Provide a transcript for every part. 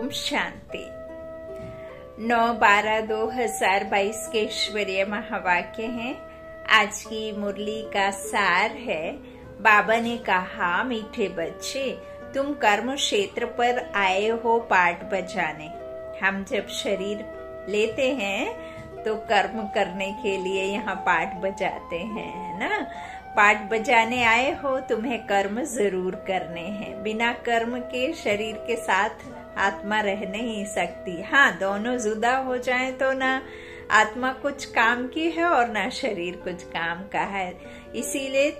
ओम शांति। 9/12/2022 के ईश्वरीय महावाक्य हैं। आज की मुरली का सार है, बाबा ने कहा, मीठे बच्चे, तुम कर्म क्षेत्र पर आए हो पाठ बजाने। हम जब शरीर लेते हैं तो कर्म करने के लिए यहाँ पाठ बजाते हैं, है ना। पाठ बजाने आए हो, तुम्हें कर्म जरूर करने हैं। बिना कर्म के शरीर के साथ आत्मा रह नहीं सकती। हाँ, दोनों जुदा हो जाए तो ना आत्मा कुछ काम की है और ना शरीर कुछ काम का है। इसीलिए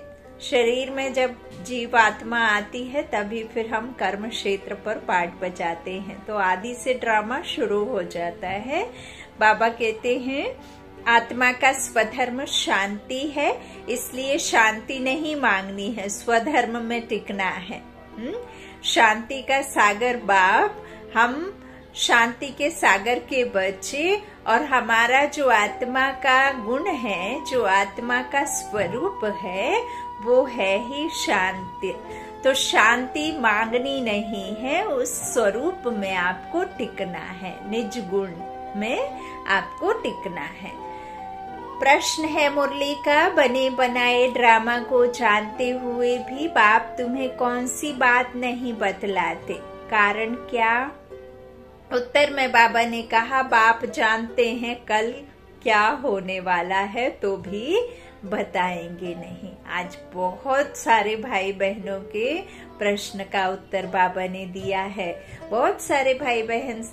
शरीर में जब जीव आत्मा आती है तभी फिर हम कर्म क्षेत्र पर पाठ बजाते हैं। तो आदि से ड्रामा शुरू हो जाता है। बाबा कहते हैं आत्मा का स्वधर्म शांति है, इसलिए शांति नहीं मांगनी है, स्वधर्म में टिकना है। शांति का सागर बाप, हम शांति के सागर के बच्चे, और हमारा जो आत्मा का गुण है, जो आत्मा का स्वरूप है, वो है ही शांति। तो शांति मांगनी नहीं है, उस स्वरूप में आपको टिकना है, निज गुण में आपको टिकना है। प्रश्न है मुरली का, बने बनाए ड्रामा को जानते हुए भी बाप तुम्हें कौन सी बात नहीं बतलाते, कारण क्या? उत्तर में बाबा ने कहा, बाप जानते हैं कल क्या होने वाला है, तो भी बताएंगे नहीं। आज बहुत सारे भाई बहनों के प्रश्न का उत्तर बाबा ने दिया है। बहुत सारे भाई बहन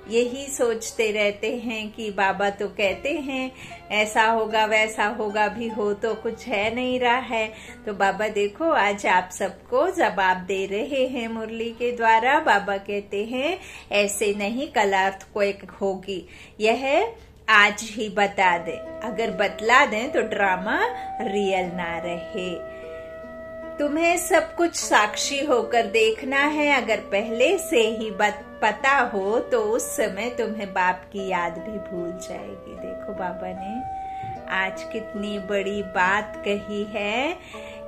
यही सोचते रहते हैं कि बाबा तो कहते हैं ऐसा होगा वैसा होगा, भी हो तो कुछ है नहीं रहा है। तो बाबा देखो आज आप सबको जवाब दे रहे हैं मुरली के द्वारा। बाबा कहते हैं ऐसे नहीं, कल अर्थ को एक होगी, यह आज ही बता दे। अगर बतला दें तो ड्रामा रियल ना रहे। तुम्हें सब कुछ साक्षी होकर देखना है। अगर पहले से ही पता हो तो उस समय तुम्हें बाप की याद भी भूल जाएगी। देखो बाबा ने आज कितनी बड़ी बात कही है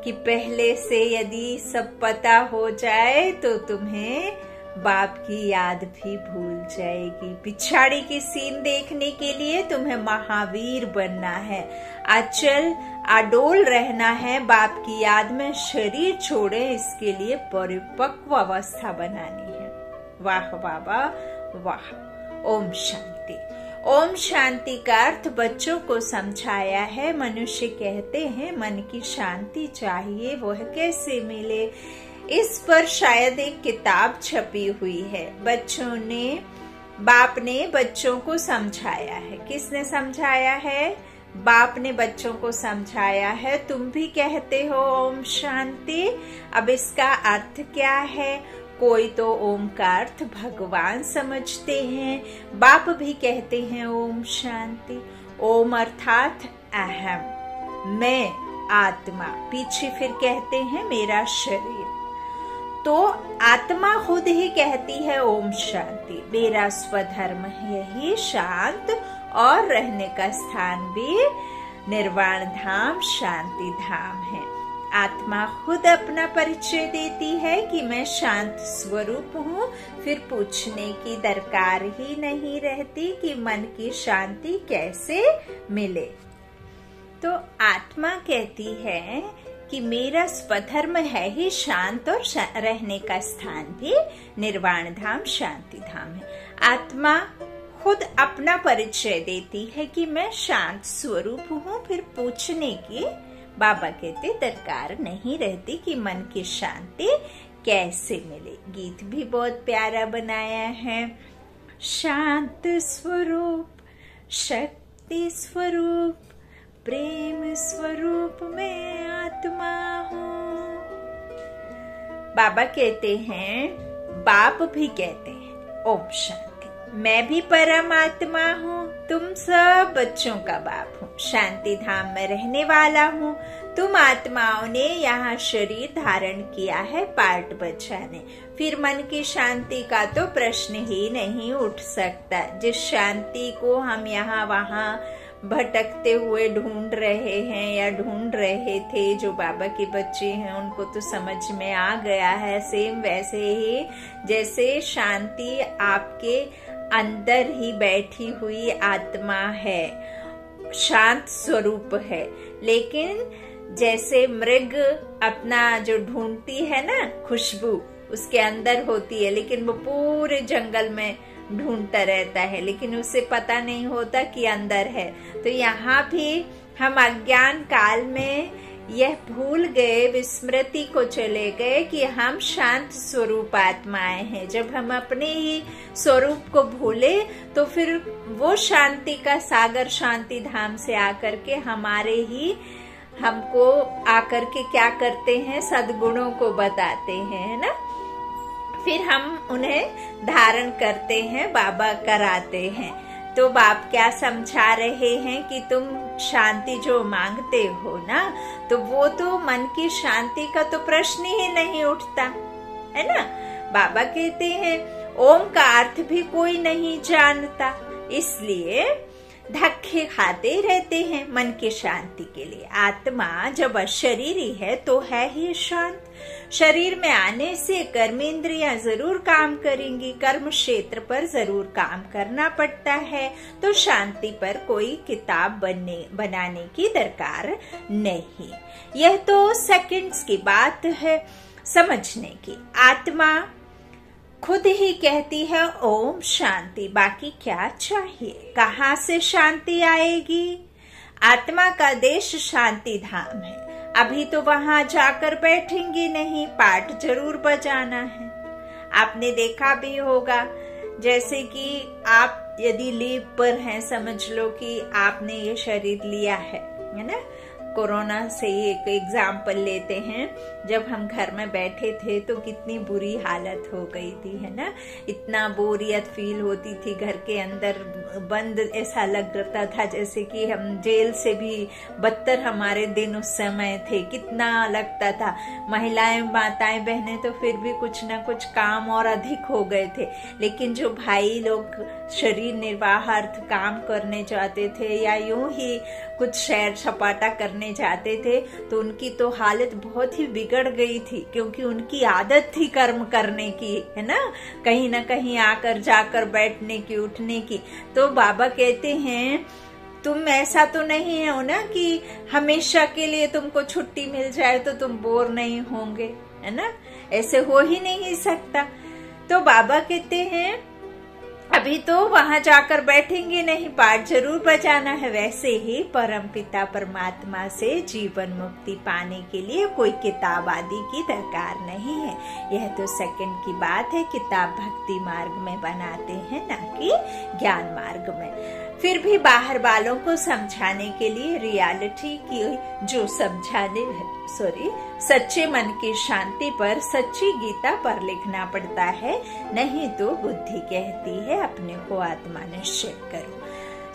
कि पहले से यदि सब पता हो जाए तो तुम्हें बाप की याद भी भूल जाएगी। पिछाड़ी की सीन देखने के लिए तुम्हें महावीर बनना है, अचल अडोल रहना है, बाप की याद में शरीर छोड़े, इसके लिए परिपक्व अवस्था बनानी है। वाह बाबा वाह। ओम शांति। ओम शांति का अर्थ बच्चों को समझाया है। मनुष्य कहते हैं मन की शांति चाहिए, वह कैसे मिले? इस पर शायद एक किताब छपी हुई है। बाप ने बच्चों को समझाया है। किसने समझाया है? बाप ने बच्चों को समझाया है। तुम भी कहते हो ओम शांति। अब इसका अर्थ क्या है? कोई तो ओम का अर्थ भगवान समझते हैं, बाप भी कहते हैं ओम शांति। ओम अर्थात अहम, मैं, आत्मा, पीछे फिर कहते हैं मेरा शरीर। तो आत्मा खुद ही कहती है ओम शांति। मेरा स्वधर्म यही शांत और रहने का स्थान भी निर्वाण धाम, शांति धाम है। आत्मा खुद अपना परिचय देती है कि मैं शांत स्वरूप हूँ, फिर पूछने की दरकार ही नहीं रहती कि मन की शांति कैसे मिले। तो आत्मा कहती है कि मेरा स्वधर्म है ही शांत और रहने का स्थान भी निर्वाण धाम, शांति धाम है। आत्मा खुद अपना परिचय देती है कि मैं शांत स्वरूप हूँ, फिर पूछने की, बाबा कहते, दरकार नहीं रहती कि मन की शांति कैसे मिले। गीत भी बहुत प्यारा बनाया है। शांत स्वरूप, शक्ति स्वरूप, प्रेम स्वरूप में आत्मा हूँ। बाबा कहते हैं, बाप भी कहते हैं ओम शांति। मैं भी परमात्मा हूँ, तुम सब बच्चों का बाप हूँ, शांति धाम में रहने वाला हूँ। तुम आत्माओं ने यहाँ शरीर धारण किया है पाठ बजाने, फिर मन की शांति का तो प्रश्न ही नहीं उठ सकता। जिस शांति को हम यहाँ वहाँ भटकते हुए ढूंढ रहे हैं या ढूंढ रहे थे, जो बाबा के बच्चे हैं उनको तो समझ में आ गया है। सेम वैसे ही जैसे शांति आपके अंदर ही बैठी हुई आत्मा है, शांत स्वरूप है, लेकिन जैसे मृग अपना जो ढूंढती है ना खुशबू उसके अंदर होती है, लेकिन वो पूरे जंगल में ढूंढता रहता है, लेकिन उसे पता नहीं होता कि अंदर है। तो यहाँ भी हम अज्ञान काल में यह भूल गए, विस्मृति को चले गए कि हम शांत स्वरूप आत्माएं हैं। जब हम अपने ही स्वरूप को भूले तो फिर वो शांति का सागर शांति धाम से आकर के हमारे ही हमको आकर के क्या करते हैं, सद्गुणों को बताते हैं, है ना। फिर हम उन्हें धारण करते हैं, बाबा कराते हैं। तो बाप क्या समझा रहे हैं कि तुम शांति जो मांगते हो ना, तो वो तो मन की शांति का तो प्रश्न ही नहीं उठता, है ना। बाबा कहते हैं ओम का अर्थ भी कोई नहीं जानता, इसलिए धक्के खाते रहते हैं मन की शांति के लिए। आत्मा जब अशरीरी है तो है ही शांत। शरीर में आने से कर्मेंद्रियां जरूर काम करेंगी, कर्म क्षेत्र पर जरूर काम करना पड़ता है, तो शांति पर कोई किताब बनाने की दरकार नहीं। यह तो सेकंड्स की बात है समझने की। आत्मा खुद ही कहती है ओम शांति, बाकी क्या चाहिए, कहाँ से शांति आएगी। आत्मा का देश शांति धाम है, अभी तो वहां जाकर बैठेंगे नहीं, पाठ जरूर बजाना है। आपने देखा भी होगा, जैसे कि आप यदि लीव पर हैं, समझ लो कि आपने ये शरीर लिया है ना। कोरोना से एक एग्जाम्पल लेते हैं, जब हम घर में बैठे थे तो कितनी बुरी हालत हो गई थी, है ना। इतना बोरियत फील होती थी घर के अंदर बंद, ऐसा लगता था जैसे कि हम जेल से भी बदतर हमारे दिन उस समय थे, कितना लगता था। महिलाएं माताएं बहनें तो फिर भी कुछ ना कुछ काम और अधिक हो गए थे, लेकिन जो भाई लोग शरीर निर्वाहार्थ काम करने जाते थे या यूं ही कुछ सैर सपाटा करने जाते थे, तो उनकी तो हालत बहुत ही बिगड़ गई थी, क्योंकि उनकी आदत थी कर्म करने की, है ना, कहीं ना कहीं आकर जाकर बैठने की, उठने की। तो बाबा कहते हैं तुम ऐसा तो नहीं हो ना कि हमेशा के लिए तुमको छुट्टी मिल जाए तो तुम बोर नहीं होंगे, है ना, ऐसे हो ही नहीं सकता। तो बाबा कहते हैं अभी तो वहां जाकर बैठेंगे नहीं, पाठ जरूर बजाना है। वैसे ही परमपिता परमात्मा से जीवन मुक्ति पाने के लिए कोई किताब आदि की दरकार नहीं है। यह तो सेकंड की बात है, किताब भक्ति मार्ग में बनाते हैं, ना कि ज्ञान मार्ग में। फिर भी बाहर वालों को समझाने के लिए रियलिटी की जो सच्चे मन की शांति पर, सच्ची गीता पर लिखना पड़ता है, नहीं तो बुद्धि कहती है अपने को आत्मा निश्चय करो।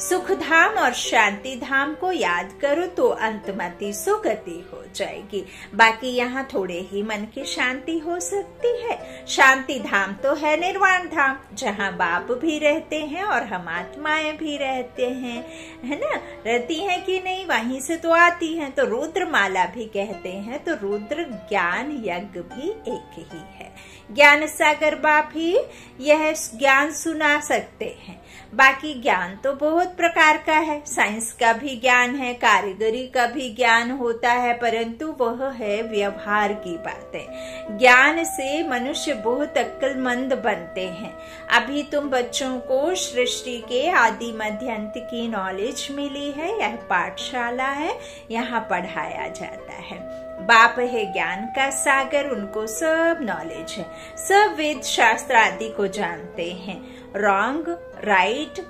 सुख धाम और शांति धाम को याद करो तो अंतमति सुगति हो जाएगी। बाकी यहाँ थोड़े ही मन की शांति हो सकती है। शांति धाम तो है निर्वाण धाम, जहाँ बाप भी रहते हैं और हम आत्माएं भी रहते हैं, है ना। रहती हैं कि नहीं, वहीं से तो आती हैं। तो रुद्र माला भी कहते हैं, तो रुद्र ज्ञान यज्ञ भी एक ही है। ज्ञान सागर बाप ही यह ज्ञान सुना सकते हैं। बाकी ज्ञान तो बहुत प्रकार का है, साइंस का भी ज्ञान है, कारीगरी का भी ज्ञान होता है, परंतु वह है व्यवहार की बातें। ज्ञान से मनुष्य बहुत अक्लमंद बनते हैं। अभी तुम बच्चों को सृष्टि के आदि मध्य अंत की नॉलेज मिली है, यह पाठशाला है, यहाँ पढ़ाया जाता है। बाप है ज्ञान का सागर, उनको सब नॉलेज है, सब वेद शास्त्र आदि को जानते हैं। रॉन्ग, राइट,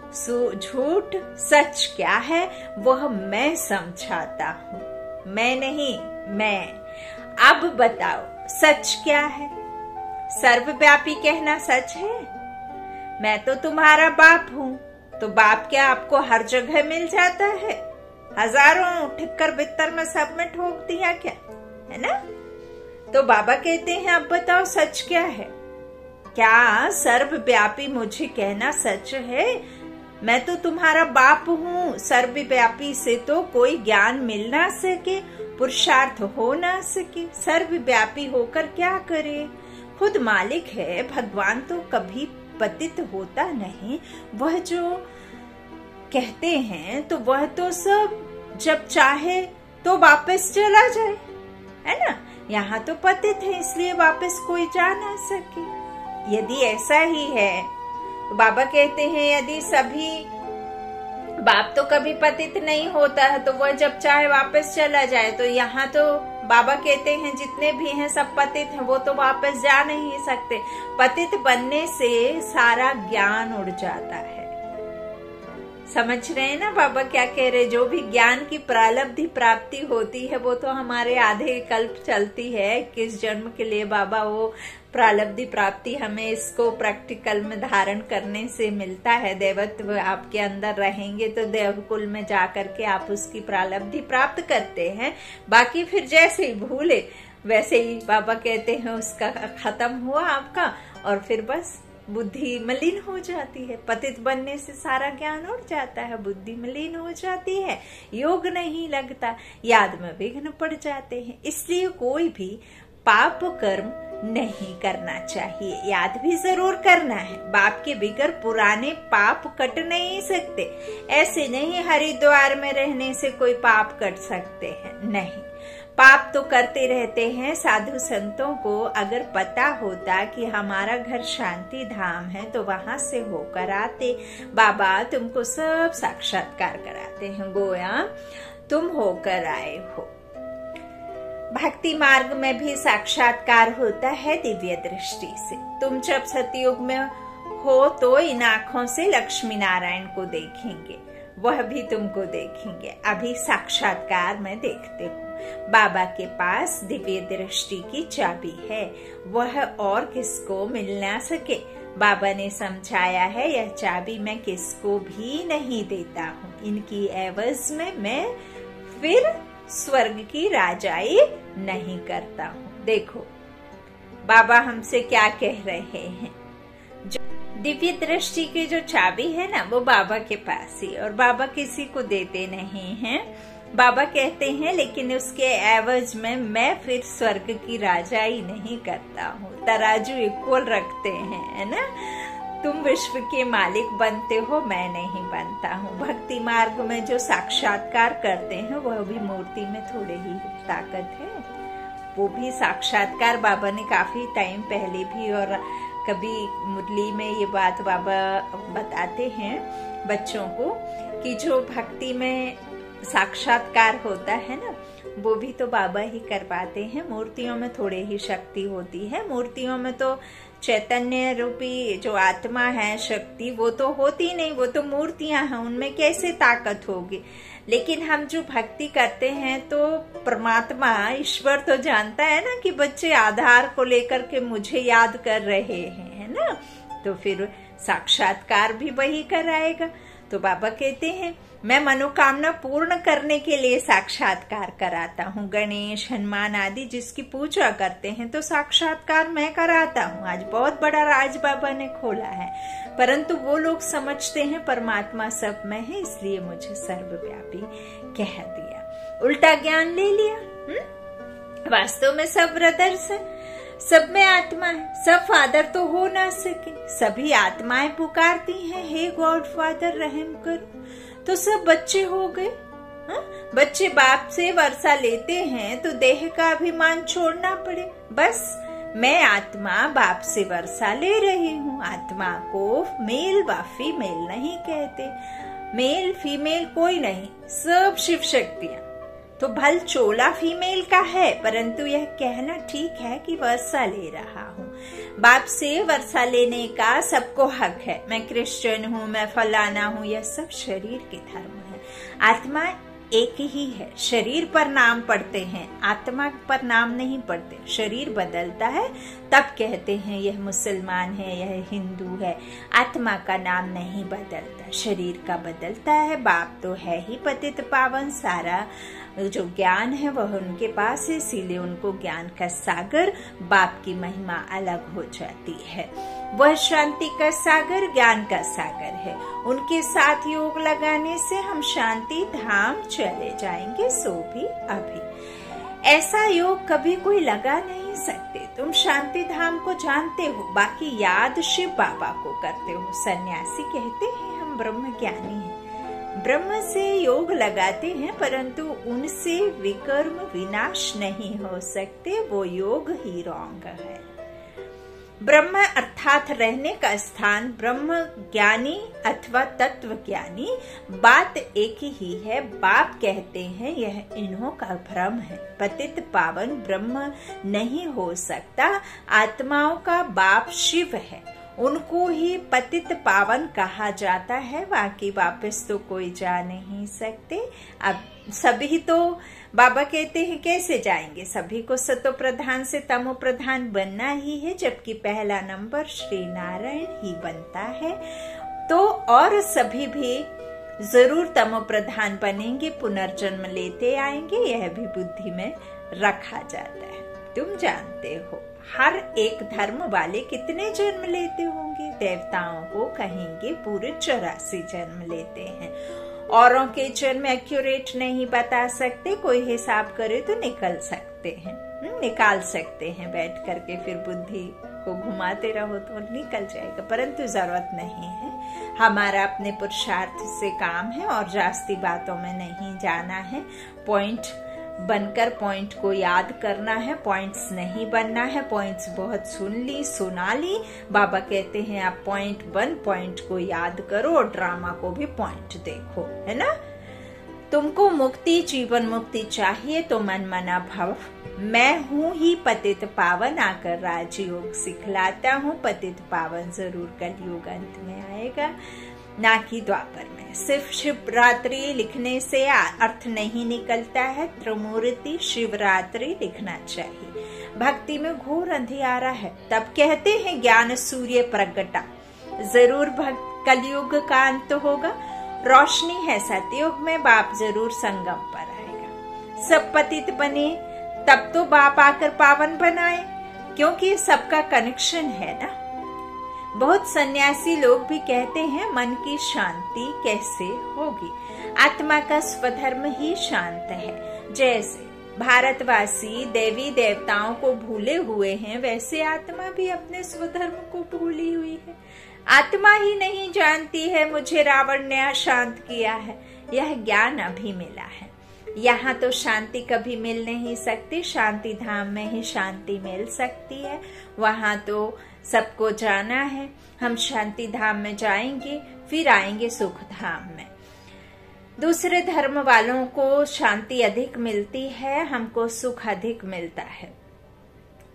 झूठ, सच क्या है वह मैं समझाता हूँ। मैं नहीं, मैं। अब बताओ सच क्या है? सर्वव्यापी कहना सच है? मैं तो तुम्हारा बाप हूँ, तो बाप क्या आपको हर जगह मिल जाता है? हजारों ठिक्कर बित्तर में सब में ठोक दिया क्या, है ना। तो बाबा कहते हैं अब बताओ सच क्या है? क्या सर्वव्यापी मुझे कहना सच है? मैं तो तुम्हारा बाप हूँ। सर्वव्यापी से तो कोई ज्ञान मिल ना सके, पुरुषार्थ हो ना सके। सर्वव्यापी होकर क्या करे? खुद मालिक है। भगवान तो कभी पतित होता नहीं। वह जो कहते हैं तो वह तो सब जब चाहे तो वापस चला जाए, है ना। यहाँ तो पतित है, इसलिए वापस कोई जा ना सके। यदि ऐसा ही है तो बाबा कहते हैं यदि सभी बाप तो कभी पतित नहीं होता है तो वह जब चाहे वापस चला जाए, तो यहाँ तो बाबा कहते हैं जितने भी हैं सब पतित हैं, वो तो वापस जा नहीं सकते। पतित बनने से सारा ज्ञान उड़ जाता है। समझ रहे हैं ना बाबा क्या कह रहे? जो भी ज्ञान की प्रालब्धि प्राप्ति होती है वो तो हमारे आधे कल्प चलती है। किस जन्म के लिए बाबा वो प्रालब्धि प्राप्ति हमें इसको प्रैक्टिकल में धारण करने से मिलता है। देवत्व आपके अंदर रहेंगे तो देवकुल में जाकर के आप उसकी प्रालब्धि प्राप्त करते हैं। बाकी फिर जैसे ही भूले वैसे ही बाबा कहते हैं उसका खत्म हुआ आपका, और फिर बस बुद्धि मलिन हो जाती है। पतित बनने से सारा ज्ञान उड़ जाता है, बुद्धि मलिन हो जाती है, योग नहीं लगता, याद में विघ्न पड़ जाते हैं। इसलिए कोई भी पाप कर्म नहीं करना चाहिए। याद भी जरूर करना है, बाप के बिगर पुराने पाप कट नहीं सकते। ऐसे नहीं हरिद्वार में रहने से कोई पाप कट सकते हैं, नहीं। पाप तो करते रहते हैं। साधु संतों को अगर पता होता कि हमारा घर शांति धाम है तो वहां से होकर आते। बाबा तुमको सब साक्षात्कार कराते हैं, गोया तुम होकर आए हो। भक्ति मार्ग में भी साक्षात्कार होता है दिव्य दृष्टि से। तुम जब सतयुग में हो तो इन आँखों से लक्ष्मी नारायण को देखेंगे, वह भी तुमको देखेंगे। अभी साक्षात्कार में देखते हो। बाबा के पास दिव्य दृष्टि की चाबी है, वह और किसको मिल ना सके। बाबा ने समझाया है यह चाबी मैं किसको भी नहीं देता हूँ, इनकी एवज में मैं फिर स्वर्ग की राजाई नहीं करता हूँ। देखो बाबा हमसे क्या कह रहे हैं। जो दिव्य दृष्टि की जो चाबी है ना वो बाबा के पास ही, और बाबा किसी को देते नहीं हैं। बाबा कहते हैं लेकिन उसके एवज में मैं फिर स्वर्ग की राजाई नहीं करता हूँ। तराजू इक्वल रखते हैं, है ना। तुम विश्व के मालिक बनते हो, मैं नहीं बनता हूँ। भक्ति मार्ग में जो साक्षात्कार करते हैं वह भी मूर्ति में थोड़े ही ताकत है। वो भी साक्षात्कार बाबा ने काफी टाइम पहले भी, और कभी मुरली में ये बात बाबा बताते हैं बच्चों को कि जो भक्ति में साक्षात्कार होता है ना वो भी तो बाबा ही करवाते हैं। मूर्तियों में थोड़े ही शक्ति होती है। मूर्तियों में तो चैतन्य रूपी जो आत्मा है शक्ति वो तो होती नहीं, वो तो मूर्तियां हैं, उनमें कैसे ताकत होगी। लेकिन हम जो भक्ति करते हैं तो परमात्मा ईश्वर तो जानता है ना कि बच्चे आधार को लेकर के मुझे याद कर रहे हैं, है ना। तो फिर साक्षात्कार भी वही कराएगा। तो बाबा कहते हैं मैं मनोकामना पूर्ण करने के लिए साक्षात्कार कराता हूँ। गणेश हनुमान आदि जिसकी पूजा करते हैं तो साक्षात्कार मैं कराता हूँ। आज बहुत बड़ा राज बाबा ने खोला है, परंतु वो लोग समझते हैं परमात्मा सब में है, इसलिए मुझे सर्वव्यापी कह दिया। उल्टा ज्ञान ले लिया। वास्तव में सब ब्रदर्स है, सब में आत्मा है। सब फादर तो हो ना सके, सभी आत्माएं पुकारती हैं हे गॉड फादर रहम करो, तो सब बच्चे हो गए। बच्चे बाप से वर्षा लेते हैं तो देह का अभिमान छोड़ना पड़े। बस मैं आत्मा बाप से वर्षा ले रही हूँ। आत्मा को मेल व फीमेल नहीं कहते, मेल फीमेल कोई नहीं, सब शिव शक्तियां। तो भल चोला फीमेल का है, परंतु यह कहना ठीक है कि वर्षा ले रहा हूँ। बाप से वर्षा लेने का सबको हक है। मैं क्रिश्चियन हूँ, मैं फलाना हूँ, यह सब शरीर के धर्म है। आत्मा एक ही है, शरीर पर नाम पढ़ते हैं, आत्मा पर नाम नहीं पढ़ते। शरीर बदलता है तब कहते हैं यह मुसलमान है, यह हिंदू है। आत्मा का नाम नहीं बदलता, शरीर का बदलता है। बाप तो है ही पतित पावन, सारा जो ज्ञान है वह उनके पास है, इसीलिए उनको ज्ञान का सागर, बाप की महिमा अलग हो जाती है। वह शांति का सागर, ज्ञान का सागर है। उनके साथ योग लगाने से हम शांति धाम चले जाएंगे, सो भी अभी। ऐसा योग कभी कोई लगा नहीं सकते। तुम शांति धाम को जानते हो, बाकी याद शिव बाबा को करते हो। सन्यासी कहते हैं हम ब्रह्म ज्ञानी हैं, ब्रह्म से योग लगाते हैं, परंतु उनसे विकर्म विनाश नहीं हो सकते, वो योग ही रॉन्ग है। ब्रह्म अर्थात रहने का स्थान, ब्रह्म ज्ञानी अथवा तत्व ज्ञानी, बात एक ही है। बाप कहते हैं यह इन्हों का भ्रम है, पतित पावन ब्रह्म नहीं हो सकता। आत्माओं का बाप शिव है, उनको ही पतित पावन कहा जाता है, बाकी वापस तो कोई जा नहीं सकते। अब सभी तो बाबा कहते हैं कैसे जाएंगे, सभी को सतो प्रधान से तमो प्रधान बनना ही है, जबकि पहला नंबर श्री नारायण ही बनता है। तो और सभी भी जरूर तमो प्रधान बनेंगे, पुनर्जन्म लेते आएंगे, यह भी बुद्धि में रखा जाता है। तुम जानते हो हर एक धर्म वाले कितने जन्म लेते होंगे? देवताओं को कहेंगे पूरे 84 जन्म लेते हैं। औरों के जन्म एक्यूरेट नहीं बता सकते, कोई हिसाब करे तो निकाल सकते हैं बैठ करके, फिर बुद्धि को घुमाते रहो तो निकल जाएगा, परंतु जरूरत नहीं है। हमारा अपने पुरुषार्थ से काम है और जास्ती बातों में नहीं जाना है। पॉइंट बनकर पॉइंट को याद करना है, पॉइंट्स नहीं बनना है। पॉइंट्स बहुत सुना ली, बाबा कहते हैं आप पॉइंट बन, पॉइंट को याद करो और ड्रामा को भी पॉइंट देखो, है ना। तुमको मुक्ति, जीवन मुक्ति चाहिए तो मन मना भव, मैं हूँ ही पतित पावन, आकर राजयोग सिखलाता हूँ। पतित पावन जरूर कलयुग अंत में आएगा, ना कि द्वापर में। सिर्फ शिवरात्रि लिखने से अर्थ नहीं निकलता है, त्रिमूर्ति शिवरात्रि लिखना चाहिए। भक्ति में घोर अंधियारा है, तब कहते हैं ज्ञान सूर्य प्रगटा। जरूर कलयुग का अंत होगा, रोशनी है सतयुग में, बाप जरूर संगम पर आएगा। सब पतित बने तब तो बाप आकर पावन बनाए, क्योंकि सबका कनेक्शन है ना। बहुत सन्यासी लोग भी कहते हैं मन की शांति कैसे होगी, आत्मा का स्वधर्म ही शांत है। जैसे भारतवासी देवी देवताओं को भूले हुए हैं, वैसे आत्मा भी अपने स्वधर्म को भूली हुई है। आत्मा ही नहीं जानती है मुझे रावण ने अशांत किया है, यह ज्ञान अभी मिला है। यहाँ तो शांति कभी मिल नहीं सकती, शांति धाम में ही शांति मिल सकती है। वहाँ तो सबको जाना है, हम शांति धाम में जाएंगे, फिर आएंगे सुख धाम में। दूसरे धर्म वालों को शांति अधिक मिलती है, हमको सुख अधिक मिलता है।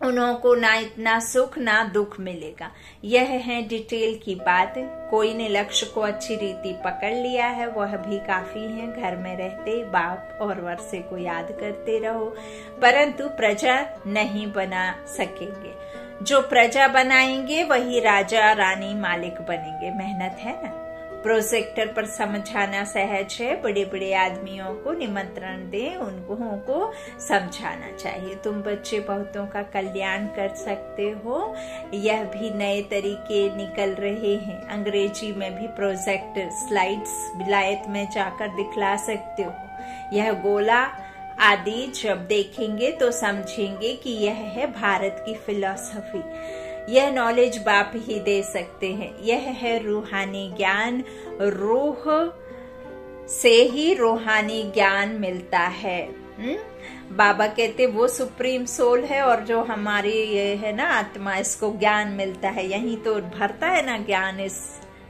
उनको ना इतना सुख ना दुख मिलेगा। यह है डिटेल की बात। कोई ने लक्ष्य को अच्छी रीति पकड़ लिया है, वह भी काफी है। घर में रहते बाप और वर्षे को याद करते रहो, परंतु प्रजा नहीं बना सकेंगे। जो प्रजा बनाएंगे वही राजा रानी मालिक बनेंगे। मेहनत है ना। प्रोजेक्टर पर समझाना सहज है, बड़े बड़े आदमियों को निमंत्रण दे, उनको समझाना चाहिए। तुम बच्चे बहुतों का कल्याण कर सकते हो। यह भी नए तरीके निकल रहे हैं। अंग्रेजी में भी प्रोजेक्टर स्लाइड्स विलायत में जाकर दिखला सकते हो। यह गोला आदि जब देखेंगे तो समझेंगे कि यह है भारत की फिलॉसफी। यह नॉलेज बाप ही दे सकते हैं। यह है रूहानी ज्ञान। रूह से ही रूहानी ज्ञान मिलता है। बाबा कहते वो सुप्रीम सोल है और जो हमारी ये है ना आत्मा, इसको ज्ञान मिलता है। यहीं तो भरता है ना ज्ञान इस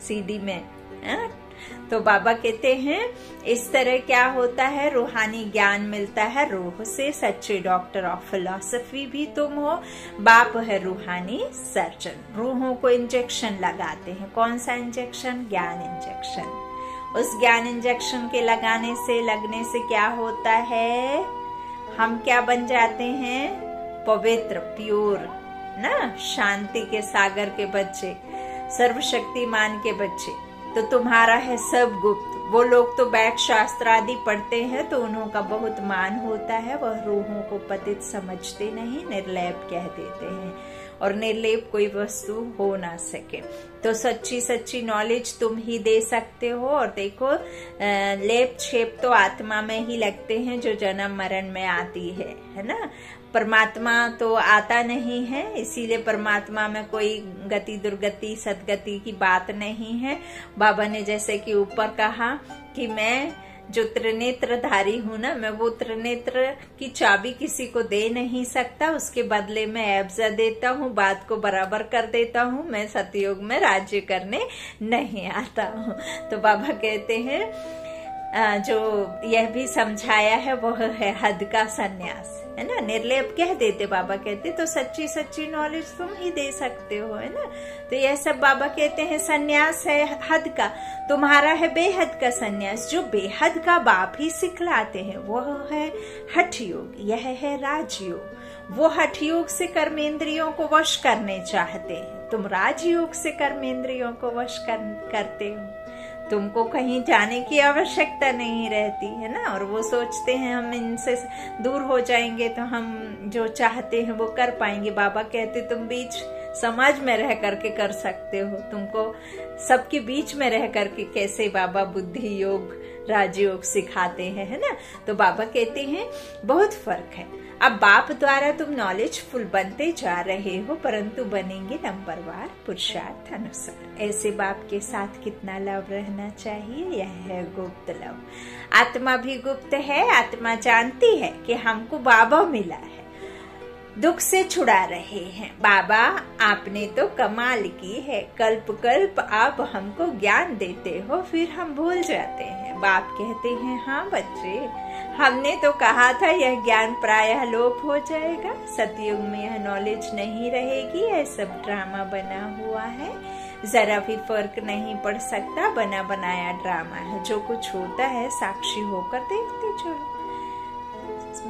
सीडी में, है? तो बाबा कहते हैं इस तरह क्या होता है, रूहानी ज्ञान मिलता है। रूह से सच्चे डॉक्टर ऑफ फिलॉसफी भी तुम हो। बाप है रूहानी सर्जन। रूहों को इंजेक्शन लगाते हैं। कौन सा इंजेक्शन? ज्ञान इंजेक्शन। उस ज्ञान इंजेक्शन के लगने से क्या होता है, हम क्या बन जाते हैं? पवित्र, प्योर, ना, शांति के सागर के बच्चे, सर्वशक्तिमान के बच्चे, तो तुम्हारा है सब गुप्त। वो लोग तो बैठ शास्त्र आदि पढ़ते हैं तो उन्हों का बहुत मान होता है, वह रूहों को पतित समझते नहीं, निर्लेप कह देते हैं, और निर्लेप कोई वस्तु हो ना सके। तो सच्ची सच्ची नॉलेज तुम ही दे सकते हो। और देखो, लेप छेप तो आत्मा में ही लगते हैं जो जन्म मरण में आती है ना। परमात्मा तो आता नहीं है, इसीलिए परमात्मा में कोई गति दुर्गति सदगति की बात नहीं है। बाबा ने जैसे कि ऊपर कहा कि मैं जो त्रिनेत्रधारी हूँ ना, मैं वो त्रिनेत्र की चाबी किसी को दे नहीं सकता, उसके बदले में एब्जा देता हूँ, बात को बराबर कर देता हूँ, मैं सतयुग में राज्य करने नहीं आता हूँ। तो बाबा कहते हैं जो यह भी समझाया है वह है हद का सन्यास, है ना। निर्लेप कह देते बाबा कहते, तो सच्ची सच्ची नॉलेज तुम ही दे सकते हो, है ना। तो यह सब बाबा कहते हैं सन्यास है हद का, तुम्हारा है बेहद का सन्यास, जो बेहद का बाप ही सिखलाते हैं। वह है हठ योग, यह है राजयोग। वो हठ योग से कर्मेंद्रियों को वश करने चाहते हैं, तुम राजयोग से कर्मेंद्रियों को वश करते हो। तुमको कहीं जाने की आवश्यकता नहीं रहती है ना। और वो सोचते हैं हम इनसे दूर हो जाएंगे तो हम जो चाहते हैं वो कर पाएंगे। बाबा कहते तुम बीच समाज में रह करके कर सकते हो, तुमको सबके बीच में रह करके कैसे बाबा बुद्धि योग राजयोग सिखाते हैं, है ना। तो बाबा कहते हैं बहुत फर्क है। अब बाप द्वारा तुम नॉलेजफुल बनते जा रहे हो, परंतु बनेंगे नंबरवार पुरुषार्थ अनुसार। ऐसे बाप के साथ कितना लव रहना चाहिए, यह है गुप्त लव। आत्मा भी गुप्त है, आत्मा जानती है कि हमको बाबा मिला है, दुख से छुड़ा रहे हैं। बाबा आपने तो कमाल की है, कल्प कल्प आप हमको ज्ञान देते हो, फिर हम भूल जाते हैं। बाप कहते हैं हाँ बच्चे, हमने तो कहा था यह ज्ञान प्रायः लोप हो जाएगा, सतयुग में यह नॉलेज नहीं रहेगी, यह सब ड्रामा बना हुआ है, जरा भी फर्क नहीं पड़ सकता, बना बनाया ड्रामा है। जो कुछ होता है साक्षी होकर देखते चलो।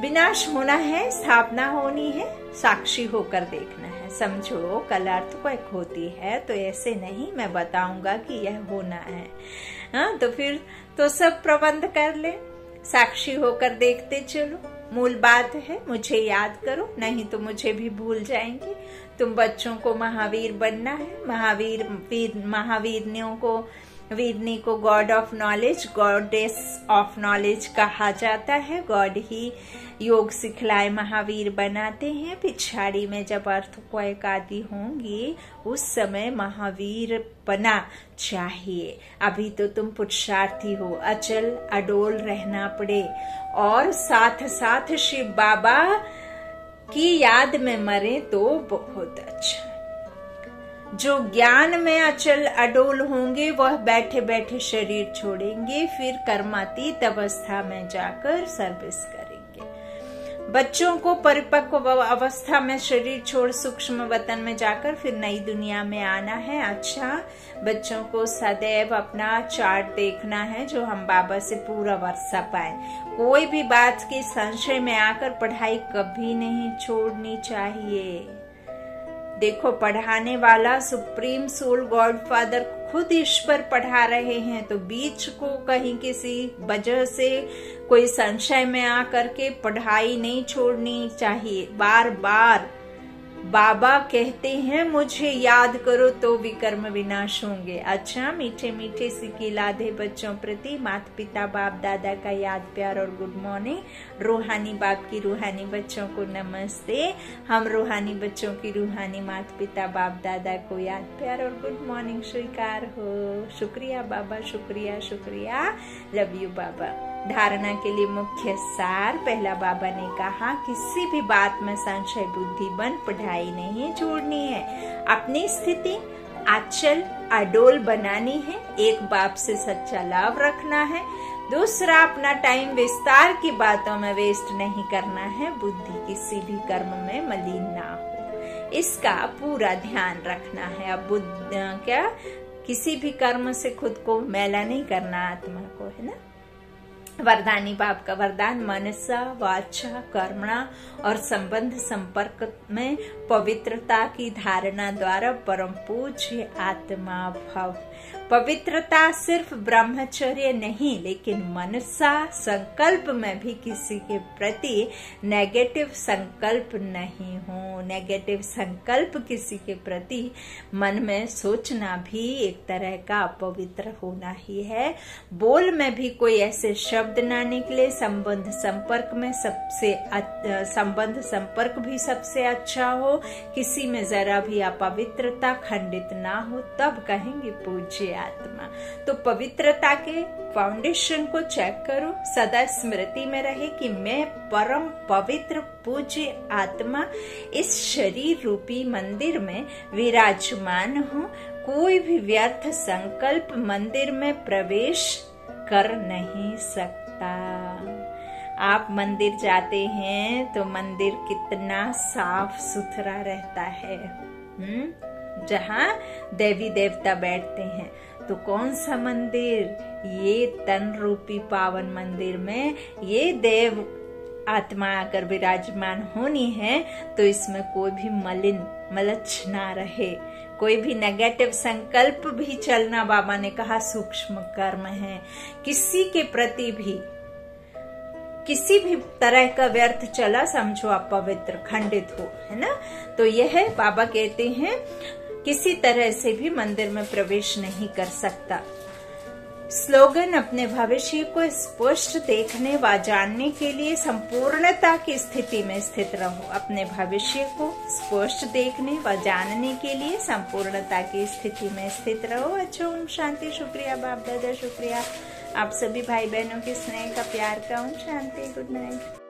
विनाश होना है, स्थापना होनी है, साक्षी होकर देखना है। समझो कल अर्थक्वेक होती है तो ऐसे नहीं मैं बताऊंगा कि यह होना है, हाँ तो फिर तो सब प्रबंध कर ले, साक्षी होकर देखते चलो। मूल बात है मुझे याद करो, नहीं तो मुझे भी भूल जाएंगे। तुम बच्चों को महावीर बनना है, महावीरनियों को वीरनी को God of knowledge, goddess of knowledge कहा जाता है। गॉड ही योग सिखलाए महावीर बनाते हैं। पिछाड़ी में जब अर्थक्वेक आदि होंगी उस समय महावीर बना चाहिए। अभी तो तुम पुरुषार्थी हो, अचल अडोल रहना पड़े और साथ साथ शिव बाबा की याद में मरे तो बहुत अच्छा। जो ज्ञान में अचल अडोल होंगे वह बैठे बैठे शरीर छोड़ेंगे, फिर कर्मातीत अवस्था में जाकर सर्विस करेंगे। बच्चों को परिपक्व अवस्था में शरीर छोड़ सूक्ष्म वतन में जाकर फिर नई दुनिया में आना है। अच्छा, बच्चों को सदैव अपना चार्ट देखना है जो हम बाबा से पूरा वर्षा पाए। कोई भी बात की संशय में आकर पढ़ाई कभी नहीं छोड़नी चाहिए। देखो पढ़ाने वाला सुप्रीम सोल गॉड फादर खुद ईश्वर पढ़ा रहे हैं, तो बीच को कहीं किसी वजह से कोई संशय में आकर के पढ़ाई नहीं छोड़नी चाहिए। बार बार बाबा कहते हैं मुझे याद करो तो विकर्म विनाश होंगे। अच्छा, मीठे मीठे सिकिलाधे बच्चों प्रति माता पिता बाप दादा का याद प्यार और गुड मॉर्निंग। रूहानी बाप की रूहानी बच्चों को नमस्ते। हम रूहानी बच्चों की रूहानी माता पिता बाप दादा को याद प्यार और गुड मॉर्निंग स्वीकार हो। शुक्रिया बाबा, शुक्रिया शुक्रिया, लव यू बाबा। धारणा के लिए मुख्य सार, पहला बाबा ने कहा किसी भी बात में संशय बुद्धि बन पढ़ाई नहीं छोड़नी है, अपनी स्थिति अचल अडोल बनानी है, एक बाप से सच्चा लाभ रखना है। दूसरा, अपना टाइम विस्तार की बातों में वेस्ट नहीं करना है, बुद्धि किसी भी कर्म में मलिन ना हो, इसका पूरा ध्यान रखना है। अब किसी भी कर्म से खुद को मैला नहीं करना, आत्मा को, है ना। वरदानी बाप का वरदान, मनसा वाचा कर्मणा और संबंध संपर्क में पवित्रता की धारणा द्वारा परम पूज्य आत्मा भव। पवित्रता सिर्फ ब्रह्मचर्य नहीं, लेकिन मनसा संकल्प में भी किसी के प्रति नेगेटिव संकल्प नहीं हो। नेगेटिव संकल्प किसी के प्रति मन में सोचना भी एक तरह का अपवित्र होना ही है। बोल में भी कोई ऐसे शब्द ना निकले। संबंध संपर्क भी सबसे अच्छा हो। किसी में जरा भी अपवित्रता खंडित ना हो, तब कहेंगे पूज्य आत्मा। तो पवित्रता के फाउंडेशन को चेक करो, सदा स्मृति में रहे कि मैं परम पवित्र पूज्य आत्मा इस शरीर रूपी मंदिर में विराजमान हूँ। कोई भी व्यर्थ संकल्प मंदिर में प्रवेश कर नहीं सकता। आप मंदिर जाते हैं तो मंदिर कितना साफ सुथरा रहता है। जहाँ देवी देवता बैठते हैं, तो कौन सा मंदिर, ये तन रूपी पावन मंदिर में ये देव आत्मा अगर विराजमान होनी है, तो इसमें कोई भी मलच ना रहे, कोई भी नेगेटिव संकल्प भी चलना, बाबा ने कहा सूक्ष्म कर्म है। किसी के प्रति भी किसी भी तरह का व्यर्थ चला, समझो आप पवित्र खंडित हो, है ना। तो यह बाबा कहते हैं किसी तरह से भी मंदिर में प्रवेश नहीं कर सकता। स्लोगन, अपने भविष्य को स्पष्ट देखने व जानने के लिए संपूर्णता की स्थिति में स्थित रहो। अपने भविष्य को स्पष्ट देखने व जानने के लिए संपूर्णता की स्थिति में स्थित रहो। अच्छा, ओम शांति। शुक्रिया बाप दादा, शुक्रिया आप सभी भाई बहनों के स्नेह का, प्यार का। ओम शांति। Good night.